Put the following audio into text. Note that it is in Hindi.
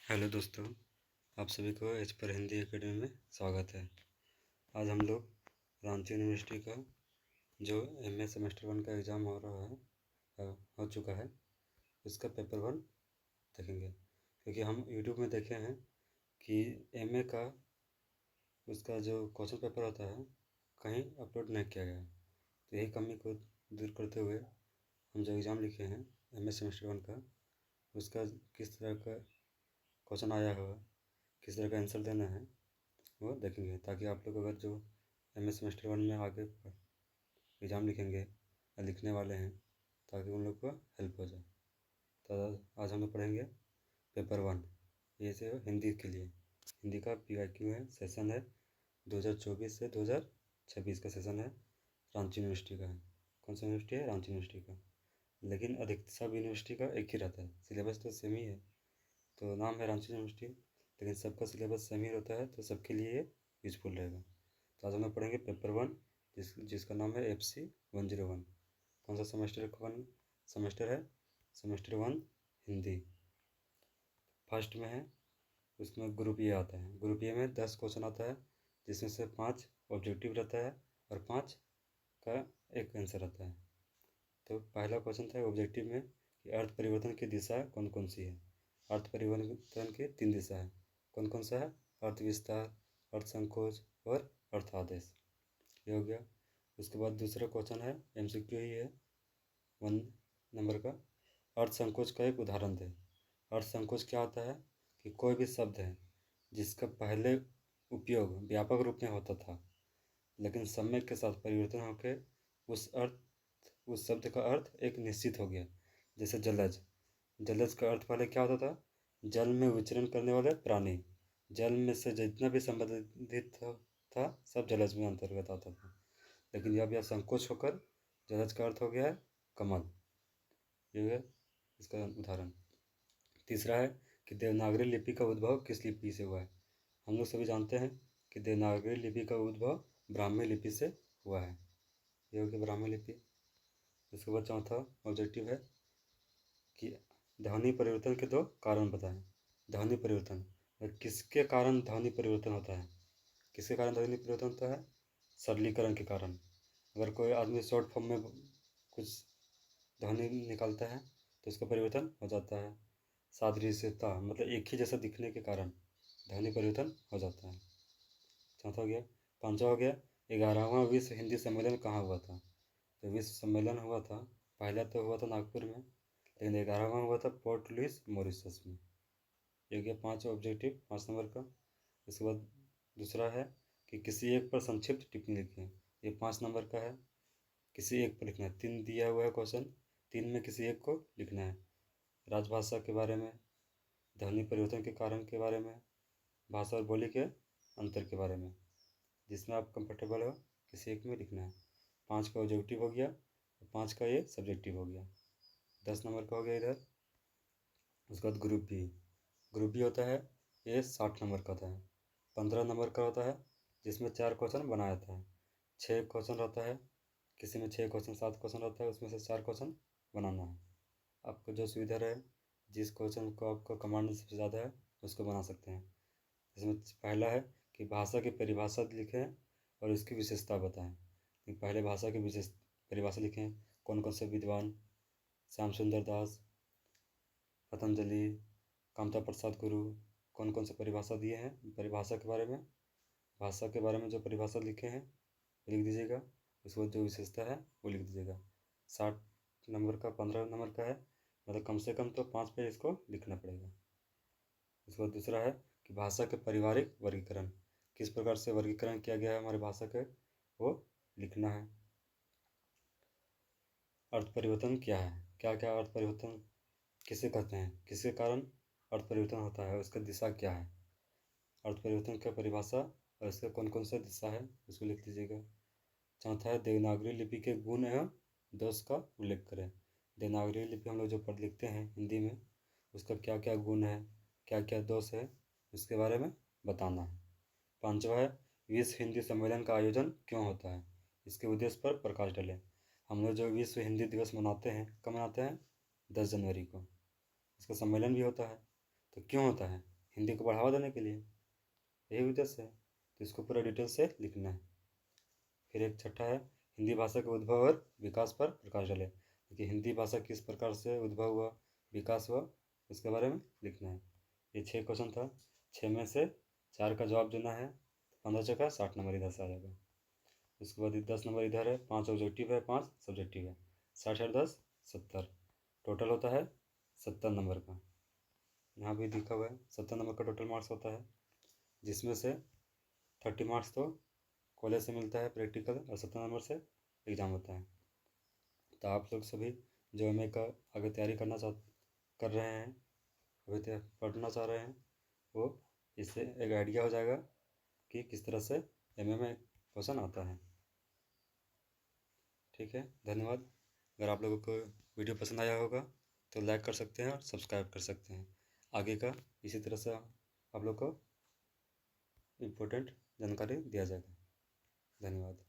हेलो दोस्तों, आप सभी को एच पर हिंदी एकेडमी में स्वागत है। आज हम लोग रांची यूनिवर्सिटी का जो एमए सेमेस्टर 1 का एग्ज़ाम हो रहा है हो चुका है, उसका पेपर 1 देखेंगे। क्योंकि हम यूट्यूब में देखे हैं कि एमए का उसका जो क्वेश्चन पेपर होता है कहीं अपलोड नहीं किया गया, तो यही कमी को दूर करते हुए हम जो एग्ज़ाम लिखे हैं एमए सेमेस्टर 1 का, उसका किस तरह का क्वेश्चन आया होगा, किस तरह का आंसर देना है वो देखेंगे, ताकि आप लोग अगर जो एमए सेमेस्टर 1 में आगे एग्ज़ाम लिखेंगे या लिखने वाले हैं, ताकि उन लोग को हेल्प हो जाए। तो आज हम लोग पढ़ेंगे पेपर 1, ये से हिंदी के लिए। हिंदी का PYQ है, सेशन है 2024 से 2026 का सेशन है। रांची यूनिवर्सिटी का है। कौन सा यूनिवर्सिटी है? रांची यूनिवर्सिटी का। लेकिन अधिकतर सब यूनिवर्सिटी का एक ही रहता है, सिलेबस तो सेम ही है, तो नाम है रांची यूनिवर्सिटी, लेकिन सबका सिलेबस सेम ही रहता है, तो सबके लिए ये यूजफुल रहेगा। तो आज हम लोग पढ़ेंगे पेपर 1, जिसका नाम है FC 101। कौन सा सेमेस्टर है? सेमेस्टर 1 हिंदी फर्स्ट में है। उसमें ग्रुप ए आता है। ग्रुप ए में 10 क्वेश्चन आता है, जिसमें से 5 ऑब्जेक्टिव रहता है और 5 का एक आंसर आता है। तो पहला क्वेश्चन था ऑब्जेक्टिव में कि अर्थ परिवर्तन की दिशा कौन कौन सी है। अर्थ परिवर्तन की 3 दिशा है। कौन कौन सा है? अर्थ विस्तार, अर्थ संकोच और अर्थ आदेश। ये हो गया। उसके बाद दूसरा क्वेश्चन है, MCQ ही है, 1 नंबर का। अर्थ संकोच का एक उदाहरण दे। अर्थ संकोच क्या होता है कि कोई भी शब्द है जिसका पहले उपयोग व्यापक रूप में होता था, लेकिन समय के साथ परिवर्तन होकर उस शब्द का अर्थ एक निश्चित हो गया। जैसे जलज। जलज का अर्थ पहले क्या होता था? जल में विचरण करने वाले प्राणी। जल में से जितना भी संबंधित था सब जलज में अंतर्गत आता था, लेकिन अब यह संकोच होकर जलज का अर्थ हो गया है कमल। ये है इसका उदाहरण। तीसरा है कि देवनागरी लिपि का उद्भव किस लिपि से हुआ है। हम लोग सभी जानते हैं कि देवनागरी लिपि का उद्भव ब्राह्मी लिपि से हुआ है। ये हो गया ब्राह्मी लिपि। इसके बाद चौथा ऑब्जेक्टिव है कि ध्वनि परिवर्तन के 2 कारण बताएं। ध्वनि परिवर्तन, किसके कारण ध्वनि परिवर्तन होता है? किसके कारण ध्वनि परिवर्तन होता है? सरलीकरण के कारण। अगर कोई आदमी शॉर्ट फॉर्म में कुछ ध्वनि निकालता है तो उसका परिवर्तन हो जाता है। सादृश्यता, मतलब एक ही जैसा दिखने के कारण ध्वनि परिवर्तन हो जाता है। चौथा हो गया। पांचवा हो गया, 11वां विश्व हिंदी सम्मेलन कहाँ हुआ था। तो विश्व सम्मेलन हुआ था, पहला तो हुआ था नागपुर में, लेकिन 11वां हुआ था पोर्ट लुइस मॉरिशस में। ये गया 5 ऑब्जेक्टिव 5 नंबर का। इसके बाद दूसरा है कि किसी एक पर संक्षिप्त टिप्पणी लिखें। ये 5 नंबर का है। किसी एक पर लिखना है। 3 दिया हुआ है क्वेश्चन, 3 में किसी एक को लिखना है। राजभाषा के बारे में, ध्वनि परिवर्तन के कारण के बारे में, भाषा और बोली के अंतर के बारे में, जिसमें आप कंफर्टेबल हो किसी एक में लिखना है। 5 का ऑब्जेक्टिव हो गया, 5 का ये सब्जेक्टिव हो गया। 10 नंबर का हो गया इधर। उसके बाद ग्रुप बी। ग्रुप बी होता है, ये 60 नंबर का होता है। 15 नंबर का होता है, जिसमें 4 क्वेश्चन बनाया जाता है। 6 क्वेश्चन रहता है, किसी में 6 क्वेश्चन 7 क्वेश्चन रहता है, उसमें से 4 क्वेश्चन बनाना है। आपको जो सुविधा रहे, जिस क्वेश्चन को आपको कमांड सबसे ज़्यादा है उसको बना सकते हैं। इसमें पहला है कि भाषा की परिभाषा लिखें और इसकी विशेषता बताएं। पहले भाषा की विशेष परिभाषा लिखें। कौन कौन से विद्वान, श्याम सुंदर दास, पतंजलि, कामता प्रसाद गुरु, कौन कौन से परिभाषा दिए हैं परिभाषा के बारे में। भाषा के बारे में जो परिभाषा लिखे हैं वो लिख दीजिएगा। उसके बाद जो विशेषता है वो लिख दीजिएगा। 60 नंबर का 15 नंबर का है, मतलब कम से कम तो 5 पेज इसको लिखना पड़ेगा। उसके बाद दूसरा है कि भाषा के पारिवारिक वर्गीकरण, किस प्रकार से वर्गीकरण किया गया है हमारी भाषा के, वो लिखना है। अर्थ परिवर्तन क्या है, क्या क्या अर्थ परिवर्तन किसे कहते हैं, किसके कारण अर्थ परिवर्तन होता है, उसका दिशा क्या है। अर्थ परिवर्तन की परिभाषा और इसका कौन कौन सा दिशा है उसको लिख दीजिएगा। चौथा है देवनागरी लिपि के गुण एवं दोष का उल्लेख करें। देवनागरी लिपि हम लोग जो पढ़ लिखते हैं हिंदी में, उसका क्या क्या गुण है, क्या क्या दोष है, उसके बारे में बताना है। पांचवा है विश्व हिंदी सम्मेलन का आयोजन क्यों होता है, इसके उद्देश्य पर प्रकाश डालें। हम लोग जो विश्व हिंदी दिवस मनाते हैं, कब मनाते हैं? 10 जनवरी को। इसका सम्मेलन भी होता है, तो क्यों होता है हिंदी को बढ़ावा देने के लिए, यही उद्देश्य है। तो इसको पूरा डिटेल से लिखना है। फिर एक छठा है, हिंदी भाषा के उद्भव और विकास पर प्रकाश डालें। देखिए हिंदी भाषा किस प्रकार से उद्भव हुआ, विकास हुआ, इसके बारे में लिखना है। ये 6 क्वेश्चन था, 6 में से 4 का जवाब देना है। 15 चौका 60 नंबर इधर से आ जाएगा। उसके बाद 10 नंबर इधर है, 5 ऑब्जेक्टिव है, 5 सब्जेक्टिव है। 60 और 10 70, टोटल होता है 70 नंबर का। यहाँ भी लिखा हुआ है 70 नंबर का टोटल मार्क्स होता है, जिसमें से 30 मार्क्स तो कॉलेज से मिलता है प्रैक्टिकल, और 70 नंबर से एग्ज़ाम होता है। तो आप लोग सभी जो एमए का आगे तैयारी कर रहे हैं, अभी पढ़ना चाह रहे हैं, वो इससे एक आइडिया हो जाएगा कि किस तरह से एमए में क्वेश्चन आता है। ठीक है, धन्यवाद। अगर आप लोगों को वीडियो पसंद आया होगा तो लाइक कर सकते हैं और सब्सक्राइब कर सकते हैं। आगे का इसी तरह से आप लोग को इम्पोर्टेंट जानकारी दिया जाएगा। धन्यवाद।